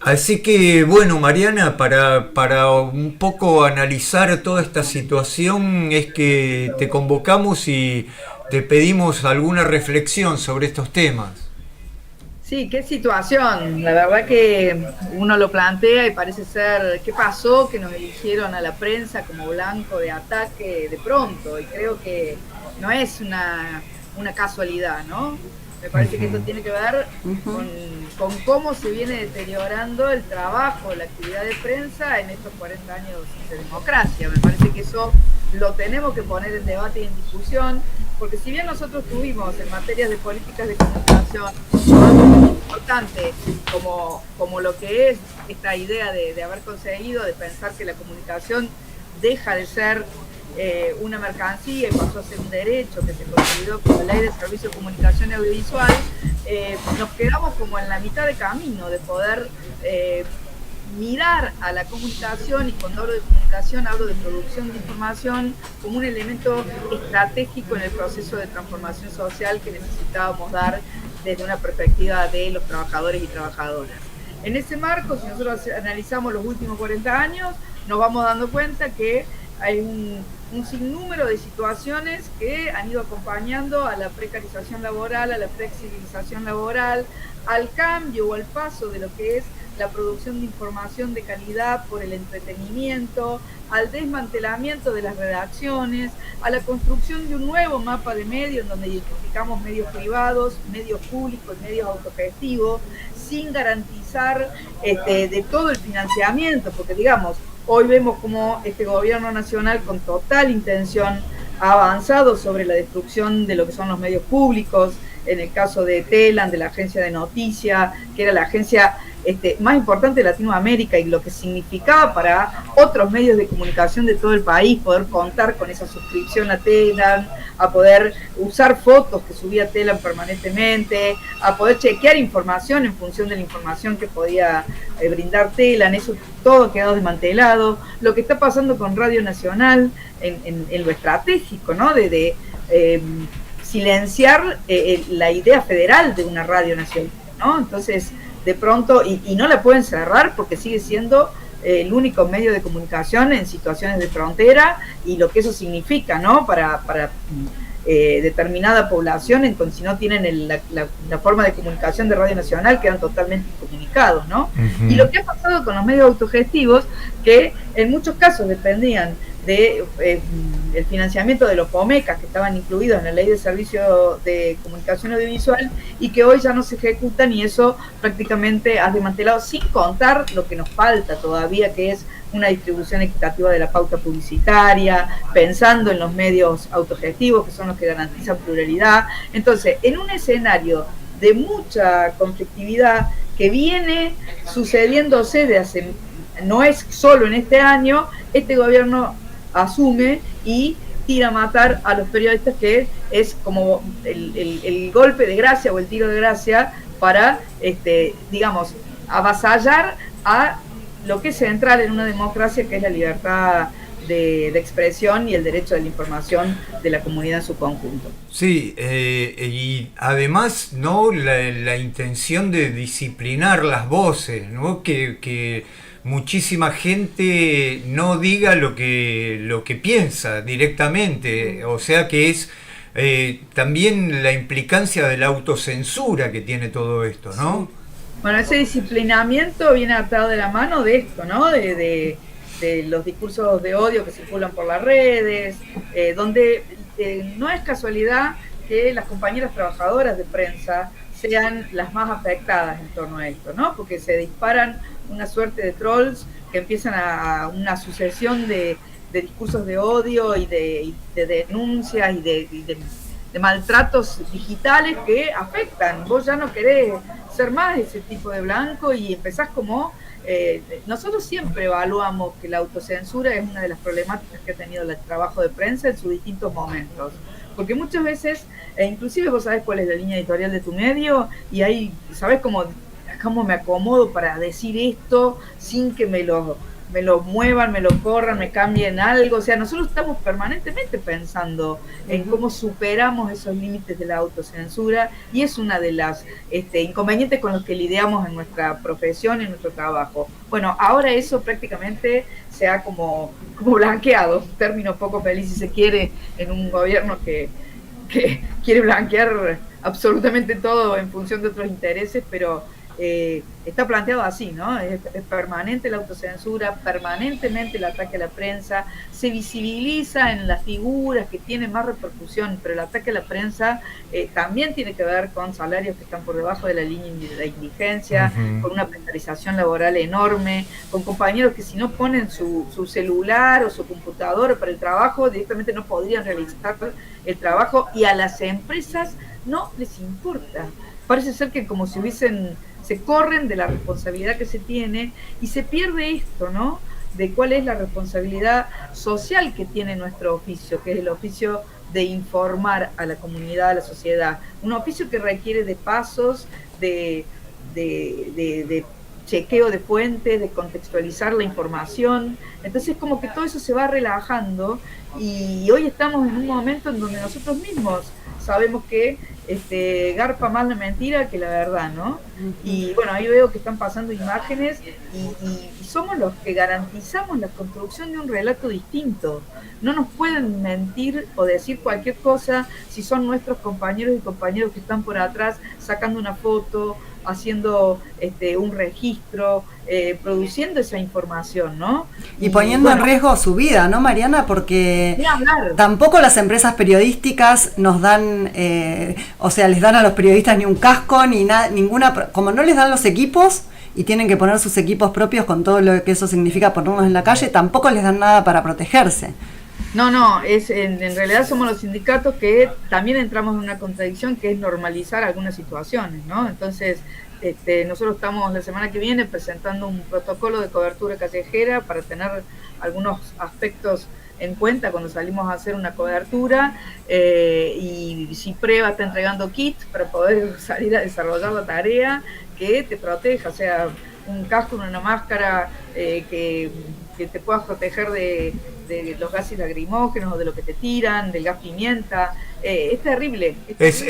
Así que, bueno, Mariana, para un poco analizar toda esta situación es que te convocamos y te pedimos alguna reflexión sobre estos temas. Sí, qué situación. La verdad que uno lo plantea y parece ser, ¿qué pasó? Que nos eligieron a la prensa como blanco de ataque de pronto. Y creo que no es una casualidad, ¿no? Me parece que esto tiene que ver Ujú. con cómo se viene deteriorando el trabajo, la actividad de prensa en estos 40 años de democracia. Me parece que eso lo tenemos que poner en debate y en discusión, porque si bien nosotros tuvimos en materias de políticas de comunicación avances importantes como lo que es esta idea de haber conseguido, de pensar que la comunicación deja de ser una mercancía y pasó a ser un derecho que se consolidó como ley de servicio de comunicación audiovisual, nos quedamos como en la mitad de camino de poder mirar a la comunicación, y cuando hablo de comunicación hablo de producción de información, como un elemento estratégico en el proceso de transformación social que necesitábamos dar desde una perspectiva de los trabajadores y trabajadoras. En ese marco, si nosotros analizamos los últimos 40 años, nos vamos dando cuenta que hay un sinnúmero de situaciones que han ido acompañando a la precarización laboral, a la flexibilización laboral, al cambio o al paso de lo que es la producción de información de calidad por el entretenimiento, al desmantelamiento de las redacciones, a la construcción de un nuevo mapa de medios en donde identificamos medios privados, medios públicos y medios autogestivos, sin garantizar de todo el financiamiento, porque digamos, hoy vemos como este gobierno nacional con total intención ha avanzado sobre la destrucción de lo que son los medios públicos, en el caso de Telam, de la agencia de noticias, que era la agencia más importante de Latinoamérica y lo que significaba para otros medios de comunicación de todo el país poder contar con esa suscripción a Telam, a poder usar fotos que subía Telam permanentemente, a poder chequear información en función de la información que podía brindar Telam. Eso todo ha quedado desmantelado. Lo que está pasando con Radio Nacional en lo estratégico, ¿no? Silenciar la idea federal de una radio nacional, ¿no? Entonces, de pronto, y no la pueden cerrar porque sigue siendo el único medio de comunicación en situaciones de frontera, y lo que eso significa, ¿no? Para determinada población, si no tienen la forma de comunicación de Radio Nacional, quedan totalmente incomunicados, ¿no? Y Ujú. lo que ha pasado con los medios autogestivos, que en muchos casos dependían de el financiamiento de los POMECAS que estaban incluidos en la Ley de Servicio de Comunicación Audiovisual, y que hoy ya no se ejecutan, y eso prácticamente ha desmantelado, sin contar lo que nos falta todavía, que es una distribución equitativa de la pauta publicitaria, pensando en los medios autogestivos, que son los que garantizan pluralidad. Entonces, en un escenario de mucha conflictividad que viene sucediéndose de hace, no es solo en este año, este gobierno asume y tira a matar a los periodistas, que es como el golpe de gracia o el tiro de gracia para, digamos, avasallar a lo que es central en una democracia, que es la libertad de expresión y el derecho de la información de la comunidad en su conjunto. Sí, y además, ¿no? La intención de disciplinar las voces, ¿no? Que muchísima gente no diga lo que piensa directamente, o sea que es también la implicancia de la autocensura que tiene todo esto, ¿no? Sí. Bueno, ese disciplinamiento viene atado de la mano de esto, ¿no? De los discursos de odio que circulan por las redes, donde no es casualidad que las compañeras trabajadoras de prensa sean las más afectadas en torno a esto, ¿no? Porque se disparan una suerte de trolls que empiezan a una sucesión de discursos de odio y de denuncias de maltratos digitales que afectan. Vos ya no querés ser más ese tipo de blanco y empezás como... nosotros siempre evaluamos que la autocensura es una de las problemáticas que ha tenido el trabajo de prensa en sus distintos momentos. Porque muchas veces, inclusive vos sabés cuál es la línea editorial de tu medio, y ahí sabés cómo me acomodo para decir esto sin que me lo muevan, me lo corran, me cambien algo. O sea, nosotros estamos permanentemente pensando en cómo superamos esos límites de la autocensura, y es una de las inconvenientes con los que lidiamos en nuestra profesión, en nuestro trabajo. Bueno, ahora eso prácticamente se ha como blanqueado, término poco feliz si se quiere, en un gobierno que quiere blanquear absolutamente todo en función de otros intereses, pero está planteado así, ¿no? Es permanente la autocensura, permanentemente el ataque a la prensa, se visibiliza en las figuras que tienen más repercusión, pero el ataque a la prensa también tiene que ver con salarios que están por debajo de la línea de la indigencia, con una precarización laboral enorme, con compañeros que si no ponen su celular o su computadora para el trabajo, directamente no podrían realizar el trabajo, y a las empresas no les importa. Parece ser que como si se corren de la responsabilidad que se tiene, y se pierde esto, ¿no? De cuál es la responsabilidad social que tiene nuestro oficio, que es el oficio de informar a la comunidad, a la sociedad. Un oficio que requiere de pasos, de chequeo de fuentes, de contextualizar la información. Entonces como que todo eso se va relajando, y hoy estamos en un momento en donde nosotros mismos sabemos que garpa más la mentira que la verdad, ¿no? Y bueno, ahí veo que están pasando imágenes, y somos los que garantizamos la construcción de un relato distinto. No nos pueden mentir o decir cualquier cosa si son nuestros compañeros y compañeros que están por atrás sacando una foto, haciendo un registro, produciendo esa información, ¿no? Y poniendo en riesgo su vida, ¿no, Mariana? Porque tampoco las empresas periodísticas nos dan, o sea, les dan a los periodistas ni un casco, ni nada, ninguna, como no les dan los equipos y tienen que poner sus equipos propios con todo lo que eso significa ponernos en la calle, tampoco les dan nada para protegerse. No, en realidad somos los sindicatos que también entramos en una contradicción, que es normalizar algunas situaciones, ¿no? Entonces, nosotros estamos la semana que viene presentando un protocolo de cobertura callejera para tener algunos aspectos en cuenta cuando salimos a hacer una cobertura, y CIPREVA está entregando kits para poder salir a desarrollar la tarea que te proteja, o sea, un casco, una máscara que te puedas proteger de los gases lacrimógenos o de lo que te tiran, del gas pimienta. Es terrible. Es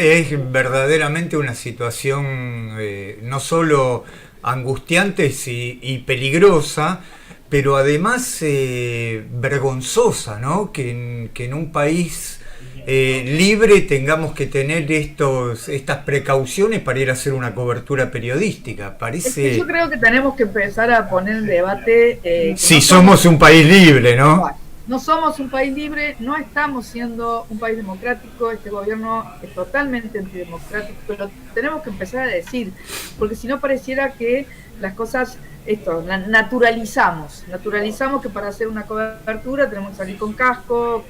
verdaderamente una situación no solo angustiante y peligrosa, pero además vergonzosa, ¿no? Que en un país libre tengamos que tener estas precauciones para ir a hacer una cobertura periodística. Parece... Yo creo que tenemos que empezar a poner en debate... si somos un país libre, ¿no? No somos un país libre, no estamos siendo un país democrático, este gobierno es totalmente antidemocrático, pero tenemos que empezar a decir, porque si no pareciera que las cosas, naturalizamos que para hacer una cobertura tenemos que salir con casco,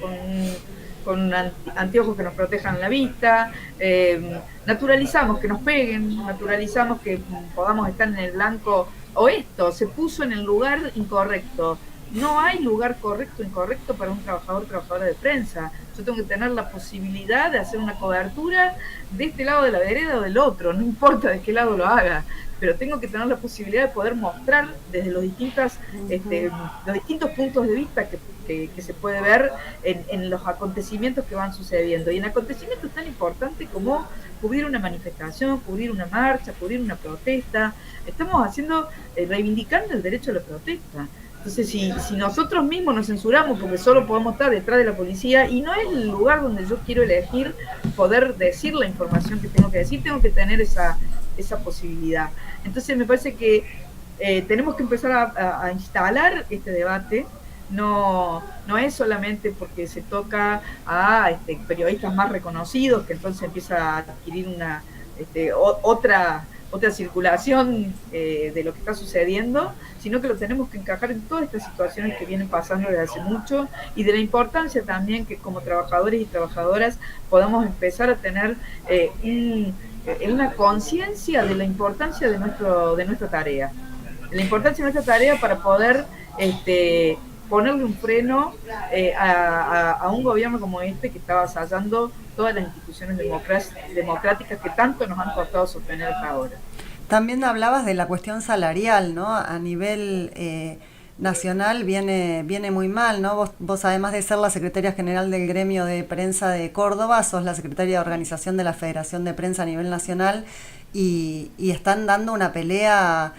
con anteojos que nos protejan la vista, naturalizamos que nos peguen, naturalizamos que podamos estar en el blanco, o se puso en el lugar incorrecto. No hay lugar correcto o incorrecto para un trabajadora de prensa. Yo tengo que tener la posibilidad de hacer una cobertura de este lado de la vereda o del otro, no importa de qué lado lo haga, pero tengo que tener la posibilidad de poder mostrar desde los distintos puntos de vista que se puede ver en los acontecimientos que van sucediendo. Y en acontecimientos tan importantes como cubrir una manifestación, cubrir una marcha, cubrir una protesta, estamos reivindicando el derecho a la protesta. Entonces, si nosotros mismos nos censuramos porque solo podemos estar detrás de la policía, y no es el lugar donde yo quiero elegir poder decir la información que tengo que decir, tengo que tener esa posibilidad. Entonces, me parece que tenemos que empezar a instalar este debate. No es solamente porque se toca a periodistas más reconocidos, que entonces empieza a adquirir una otra circulación de lo que está sucediendo, sino que lo tenemos que encajar en todas estas situaciones que vienen pasando desde hace mucho, y de la importancia también que como trabajadores y trabajadoras podamos empezar a tener una conciencia de la importancia de nuestra tarea, para poder ponerle un freno a un gobierno como este que está avasallando todas las instituciones democráticas que tanto nos han costado sostener hasta ahora. También hablabas de la cuestión salarial, ¿no? A nivel nacional viene muy mal, ¿no? Vos además de ser la secretaria general del gremio de prensa de Córdoba, sos la secretaria de organización de la Federación de Prensa a nivel nacional y están dando una pelea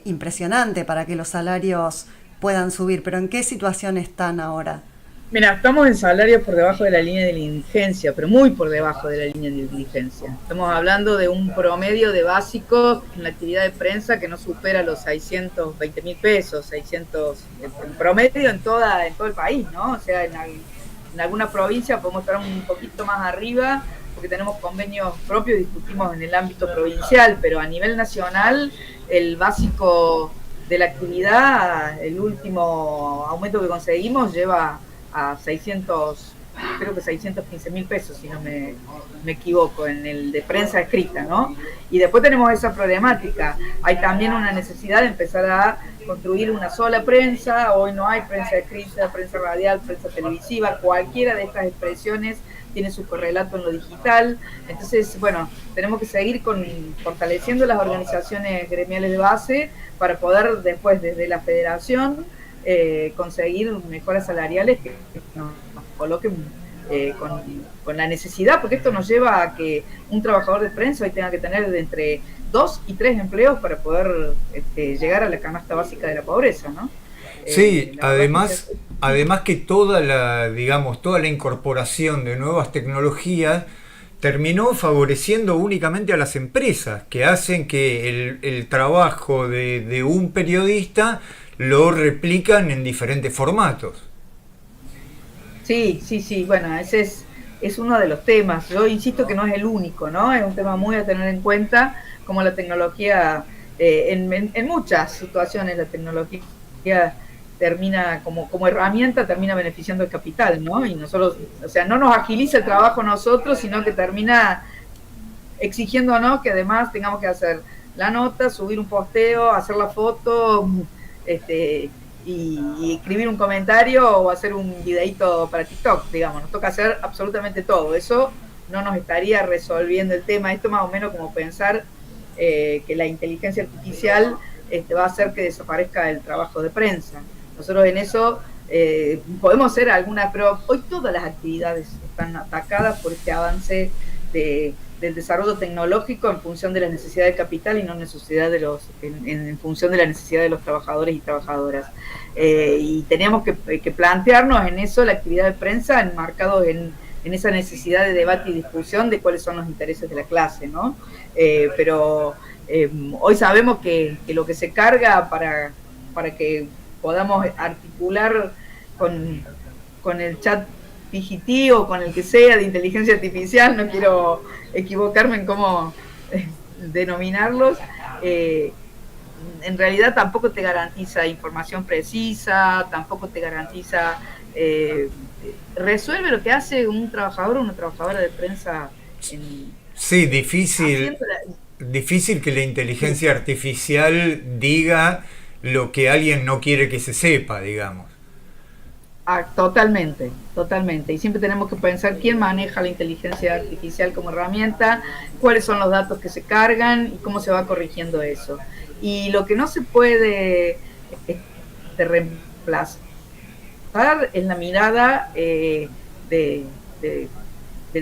impresionante para que los salarios puedan subir. Pero ¿en qué situación están ahora? Mira, estamos en salarios por debajo de la línea de la indigencia, pero muy por debajo de la línea de indigencia. Estamos hablando de un promedio de básicos en la actividad de prensa que no supera los 620.000 pesos, 600 en promedio en todo el país, ¿no? O sea, en alguna provincia podemos estar un poquito más arriba porque tenemos convenios propios, discutimos en el ámbito provincial, pero a nivel nacional el básico de la actividad, el último aumento que conseguimos lleva a 615.000 pesos, si no me equivoco, en el de prensa escrita, ¿no? Y después tenemos esa problemática. Hay también una necesidad de empezar a construir una sola prensa. Hoy no hay prensa escrita, prensa radial, prensa televisiva. Cualquiera de estas expresiones tiene su correlato en lo digital. Entonces, bueno, tenemos que seguir fortaleciendo las organizaciones gremiales de base para poder después desde la federación conseguir mejoras salariales que nos coloquen con la necesidad, porque esto nos lleva a que un trabajador de prensa hoy tenga que tener de entre 2 y 3 empleos para poder llegar a la canasta básica de la pobreza, ¿no? Sí, además que toda la incorporación de nuevas tecnologías terminó favoreciendo únicamente a las empresas, que hacen que el trabajo de un periodista lo replican en diferentes formatos. Sí, bueno, ese es uno de los temas. Yo insisto que no es el único, ¿no? Es un tema muy a tener en cuenta, como la tecnología, en muchas situaciones la tecnología termina como herramienta, termina beneficiando el capital, ¿no? Y nosotros, o sea, no nos agiliza el trabajo a nosotros, sino que termina exigiéndonos que además tengamos que hacer la nota, subir un posteo, hacer la foto, y escribir un comentario o hacer un videíto para TikTok, digamos. Nos toca hacer absolutamente todo. Eso no nos estaría resolviendo el tema. Esto más o menos como pensar que la inteligencia artificial va a hacer que desaparezca el trabajo de prensa. Nosotros en eso podemos hacer algunas, pero hoy todas las actividades están atacadas por este avance del desarrollo tecnológico en función de la necesidad de capital y no en función de la necesidad de los trabajadores y trabajadoras. Y teníamos que plantearnos en eso la actividad de prensa enmarcados en esa necesidad de debate y discusión de cuáles son los intereses de la clase, ¿no? Pero hoy sabemos que lo que se carga para que podamos articular con el chat PGT o con el que sea de inteligencia artificial, no quiero equivocarme en cómo denominarlos, en realidad tampoco te garantiza información precisa, tampoco te garantiza, resuelve lo que hace un trabajador o una trabajadora de prensa. Sí, difícil que la inteligencia artificial diga lo que alguien no quiere que se sepa, digamos. Totalmente. Y siempre tenemos que pensar quién maneja la inteligencia artificial como herramienta, cuáles son los datos que se cargan y cómo se va corrigiendo eso. Y lo que no se puede reemplazar es la mirada del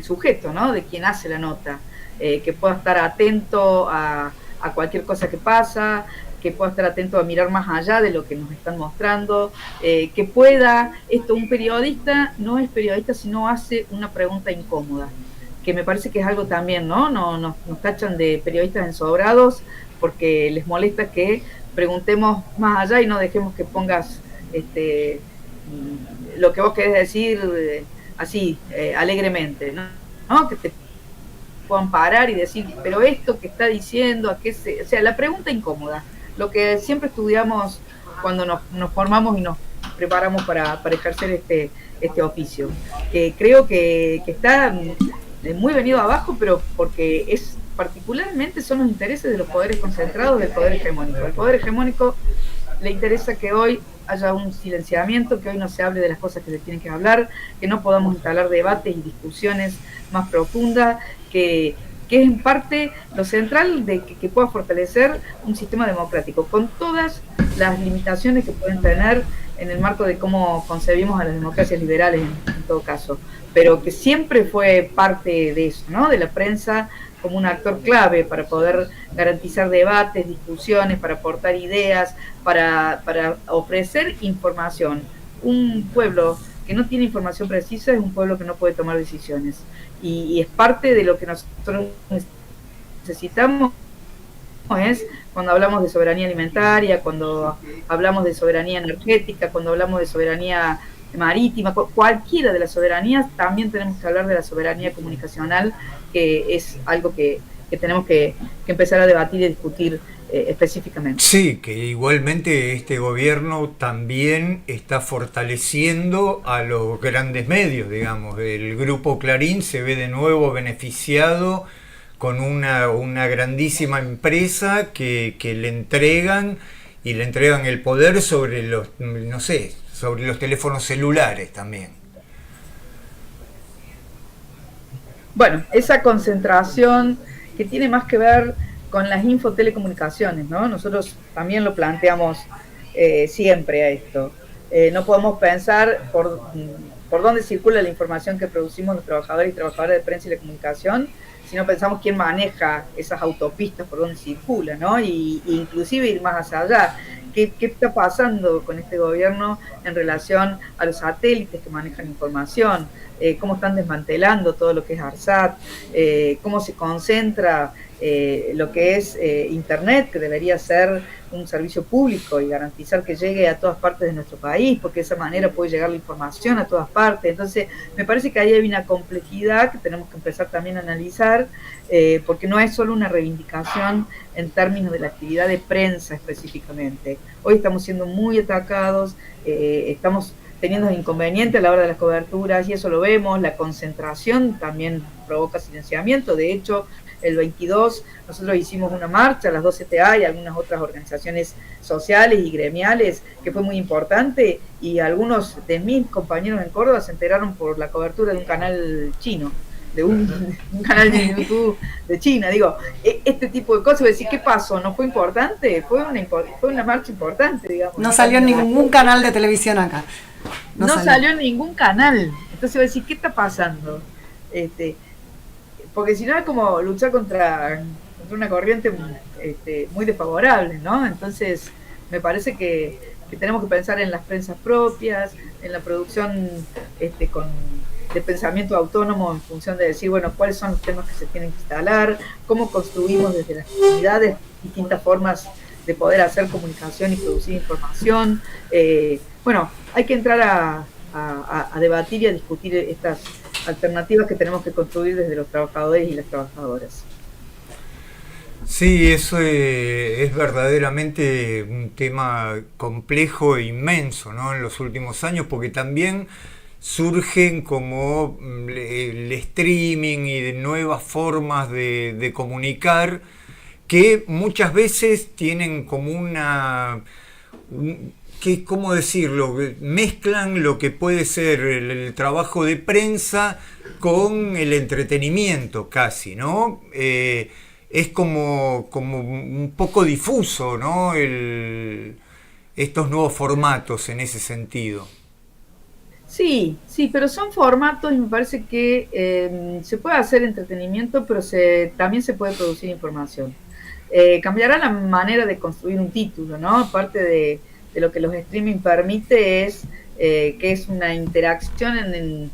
sujeto, ¿no? De quien hace la nota, que pueda estar atento a cualquier cosa que pasa, que pueda estar atento a mirar más allá de lo que nos están mostrando, que pueda, un periodista no es periodista si no hace una pregunta incómoda, que me parece que es algo también, ¿no? Nos tachan de periodistas ensobrados porque les molesta que preguntemos más allá y no dejemos que pongas lo que vos querés decir así, alegremente, ¿no? Que te puedan parar y decir, pero esto que está diciendo, o sea, la pregunta incómoda. Lo que siempre estudiamos cuando nos formamos y nos preparamos para ejercer este oficio, que creo que está muy venido abajo, pero porque particularmente son los intereses de los poderes concentrados del poder hegemónico. Al poder hegemónico le interesa que hoy haya un silenciamiento, que hoy no se hable de las cosas que se tienen que hablar, que no podamos instalar debates y discusiones más profundas, que es en parte lo central de que pueda fortalecer un sistema democrático, con todas las limitaciones que pueden tener en el marco de cómo concebimos a las democracias liberales en todo caso, pero que siempre fue parte de eso, ¿no? De la prensa como un actor clave para poder garantizar debates, discusiones, para aportar ideas, para ofrecer información. Un pueblo que no tiene información precisa es un pueblo que no puede tomar decisiones, y es parte de lo que nosotros necesitamos, es cuando hablamos de soberanía alimentaria, cuando hablamos de soberanía energética, cuando hablamos de soberanía marítima, cualquiera de las soberanías. También tenemos que hablar de la soberanía comunicacional, que es algo que tenemos que empezar a debatir y discutir específicamente. Sí, que igualmente este gobierno también está fortaleciendo a los grandes medios, digamos. El grupo Clarín se ve de nuevo beneficiado con una grandísima empresa que le entregan el poder sobre los, no sé, sobre los teléfonos celulares también. Bueno, esa concentración que tiene más que ver con las infotelecomunicaciones, ¿no? Nosotros también lo planteamos siempre a esto. No podemos pensar por dónde circula la información que producimos los trabajadores y trabajadoras de prensa y la comunicación, si no pensamos quién maneja esas autopistas por donde circula, ¿no? Y inclusive ir más hacia allá. ¿Qué está pasando con este gobierno en relación a los satélites que manejan información? ¿Cómo están desmantelando todo lo que es ARSAT? ¿Cómo se concentra lo que es Internet, que debería ser un servicio público y garantizar que llegue a todas partes de nuestro país, porque de esa manera puede llegar la información a todas partes? Entonces, me parece que ahí hay una complejidad que tenemos que empezar también a analizar, porque no es solo una reivindicación en términos de la actividad de prensa específicamente. Hoy estamos siendo muy atacados, estamos teniendo inconvenientes a la hora de las coberturas, y eso lo vemos. La concentración también provoca silenciamiento. De hecho, el 22 nosotros hicimos una marcha, las 2CTA y algunas otras organizaciones sociales y gremiales, que fue muy importante, y algunos de mis compañeros en Córdoba se enteraron por la cobertura de un canal chino, de un canal de YouTube de China. Digo, este tipo de cosas. Decir, ¿qué pasó? ¿No fue importante? Fue una marcha importante, digamos. No salió en ningún canal de televisión acá. No salió en ningún canal. Entonces voy a decir, ¿qué está pasando? Porque si no es como luchar contra una corriente muy desfavorable, ¿no? Entonces me parece que tenemos que pensar en las prensas propias, en la producción de pensamiento autónomo, en función de decir, bueno, cuáles son los temas que se tienen que instalar, cómo construimos desde las comunidades distintas formas de poder hacer comunicación y producir información. Bueno, hay que entrar a debatir y a discutir estas alternativas que tenemos que construir desde los trabajadores y las trabajadoras. Sí, eso es verdaderamente un tema complejo e inmenso, ¿no? En los últimos años, porque también surgen como el streaming y de nuevas formas de comunicar, que muchas veces tienen como ¿cómo decirlo? Mezclan lo que puede ser el trabajo de prensa con el entretenimiento casi, ¿no? Es como un poco difuso, ¿no? Estos nuevos formatos en ese sentido. Sí, pero son formatos, y me parece que se puede hacer entretenimiento, pero también se puede producir información. Cambiará la manera de construir un título, ¿no? Aparte de lo que los streaming permite, es que es una interacción en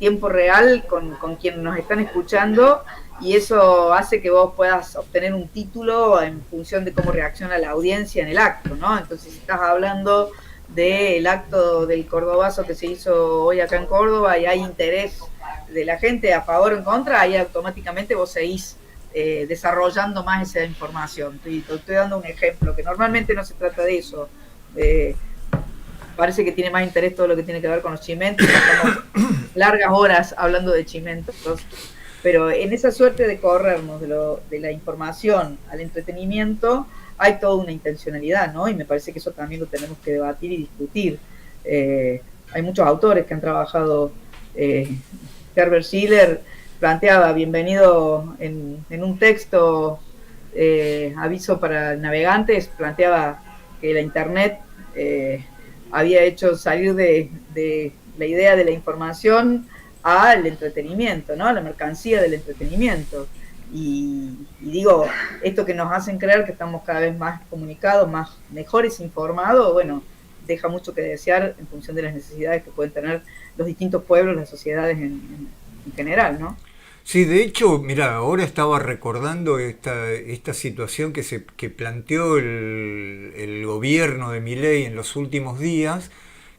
tiempo real con quienes nos están escuchando, y eso hace que vos puedas obtener un título en función de cómo reacciona la audiencia en el acto, ¿no? Entonces, si estás hablando del acto del Cordobazo que se hizo hoy acá en Córdoba y hay interés de la gente a favor o en contra, ahí automáticamente vos seguís desarrollando más esa información. Estoy dando un ejemplo, que normalmente no se trata de eso. Parece que tiene más interés todo lo que tiene que ver con los chimentos. Estamos largas horas hablando de chimentos, pero en esa suerte de corrernos de la información al entretenimiento hay toda una intencionalidad, ¿no? Y me parece que eso también lo tenemos que debatir y discutir. Hay muchos autores que han trabajado. Herbert Schiller planteaba, bienvenido en un texto, aviso para navegantes, planteaba que la Internet había hecho salir de la idea de la información al entretenimiento, ¿no? A la mercancía del entretenimiento. Y digo, esto que nos hacen creer que estamos cada vez más comunicados, mejores informados, bueno, deja mucho que desear en función de las necesidades que pueden tener los distintos pueblos, las sociedades en general, ¿no? Sí, de hecho, mira, ahora estaba recordando esta situación que planteó el gobierno de Milei en los últimos días,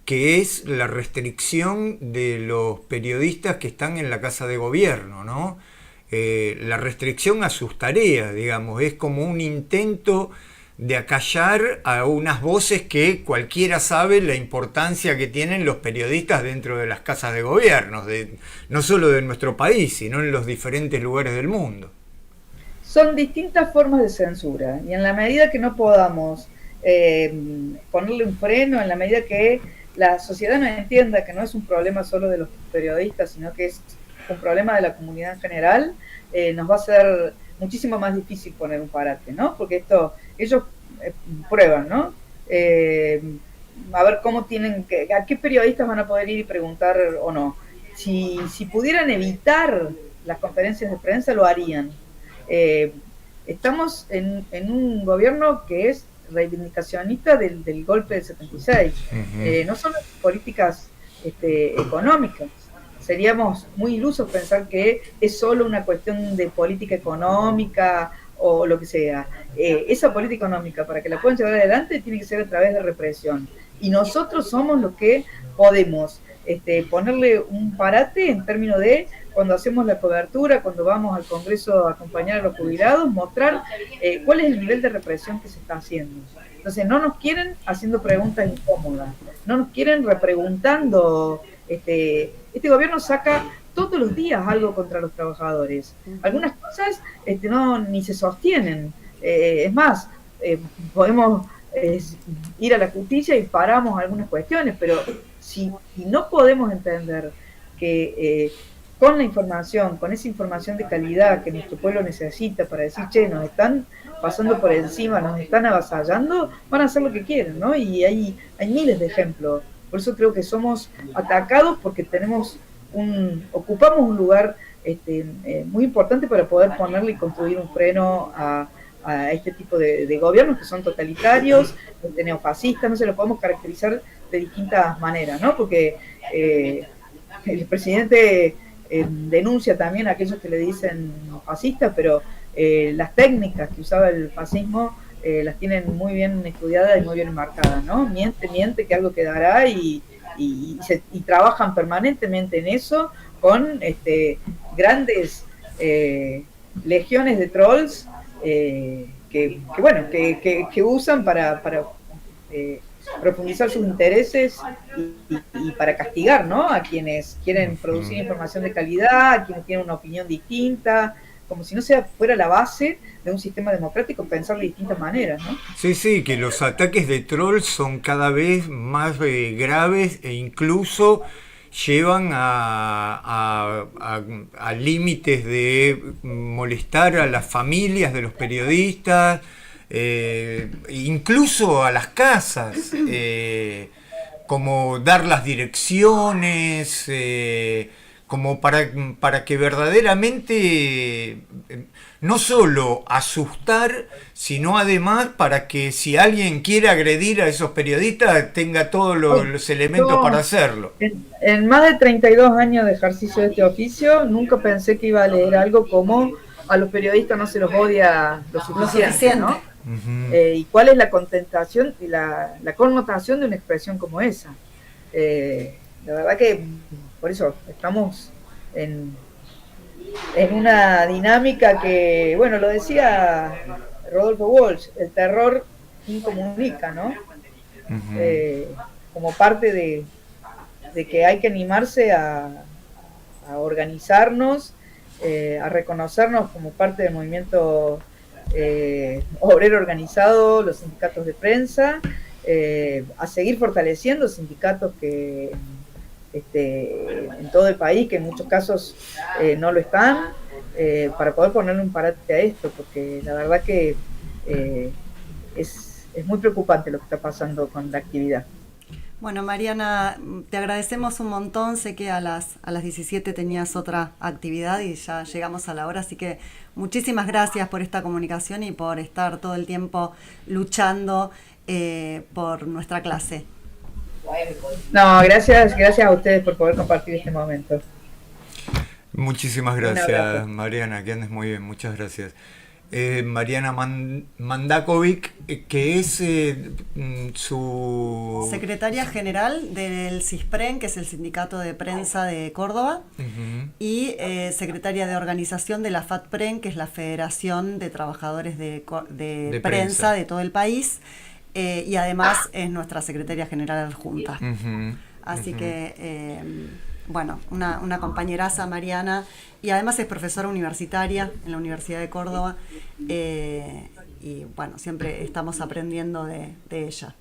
que es la restricción de los periodistas que están en la casa de gobierno, ¿no? La restricción a sus tareas, digamos, es como un intento de acallar a unas voces que cualquiera sabe la importancia que tienen los periodistas dentro de las casas de gobierno, no solo de nuestro país, sino en los diferentes lugares del mundo. Son distintas formas de censura, y en la medida que no podamos ponerle un freno, en la medida que la sociedad no entienda que no es un problema solo de los periodistas, sino que es un problema de la comunidad en general, nos va a ser muchísimo más difícil poner un parate, ¿no? Porque ellos prueban, ¿no? A ver cómo a qué periodistas van a poder ir y preguntar o no. Si pudieran evitar las conferencias de prensa, lo harían. Estamos en un gobierno que es reivindicacionista del golpe del 76. No son políticas económicas. Seríamos muy ilusos pensar que es solo una cuestión de política económica o lo que sea. Esa política económica, para que la puedan llevar adelante, tiene que ser a través de represión. Y nosotros somos los que podemos ponerle un parate en términos de cuando hacemos la cobertura, cuando vamos al Congreso a acompañar a los jubilados, mostrar cuál es el nivel de represión que se está haciendo. Entonces no nos quieren haciendo preguntas incómodas, no nos quieren repreguntando. Este gobierno saca todos los días algo contra los trabajadores. Algunas cosas ni se sostienen. Es más, podemos ir a la justicia y paramos algunas cuestiones, pero si no podemos entender que con la información, con esa información de calidad que nuestro pueblo necesita para decir, che, nos están pasando por encima, nos están avasallando, van a hacer lo que quieren, ¿no? Y hay miles de ejemplos. Por eso creo que somos atacados porque ocupamos un lugar muy importante para poder ponerle y construir un freno a este tipo de gobiernos que son totalitarios, neofascistas, no se los podemos caracterizar de distintas maneras, ¿no? Porque el presidente denuncia también a aquellos que le dicen fascistas, pero las técnicas que usaba el fascismo las tienen muy bien estudiadas y muy bien marcadas, ¿no? Miente que algo quedará y trabajan permanentemente en eso con grandes legiones de trolls que usan para profundizar sus intereses y para castigar, ¿no? A quienes quieren producir información de calidad, a quienes tienen una opinión distinta, como si no fuera la base de un sistema democrático pensar de distintas maneras, ¿no? Sí, que los ataques de trolls son cada vez más graves e incluso llevan a límites de molestar a las familias de los periodistas, incluso a las casas, como dar las direcciones, como para que verdaderamente no solo asustar, sino además para que si alguien quiere agredir a esos periodistas tenga todos los elementos para hacerlo. En más de 32 años de ejercicio de este oficio, nunca pensé que iba a leer algo como a los periodistas no se los odia lo suficiente, ¿no? ¿Y cuál es la contentación y la connotación de una expresión como esa? La verdad que por eso estamos en una dinámica que, bueno, lo decía Rodolfo Walsh, el terror incomunica, ¿no? Como parte de que hay que animarse a organizarnos, a reconocernos como parte del movimiento obrero organizado, los sindicatos de prensa, a seguir fortaleciendo sindicatos que en todo el país, que en muchos casos no lo están, para poder ponerle un parate a esto, porque la verdad que es es muy preocupante lo que está pasando con la actividad. Bueno, Mariana, te agradecemos un montón. Sé que a las 17 tenías otra actividad y ya llegamos a la hora, así que muchísimas gracias por esta comunicación y por estar todo el tiempo luchando por nuestra clase. No, gracias a ustedes por poder compartir este momento. Muchísimas gracias, Mariana, que andes muy bien, muchas gracias. Mariana Mandakovic, que es su... secretaria general del CISPREN, que es el Sindicato de Prensa de Córdoba, y secretaria de organización de la FATPREN, que es la Federación de Trabajadores de Prensa de todo el país, y además es nuestra secretaria general adjunta. Así que... bueno, una compañeraza, Mariana, y además es profesora universitaria en la Universidad de Córdoba, y bueno, siempre estamos aprendiendo de ella.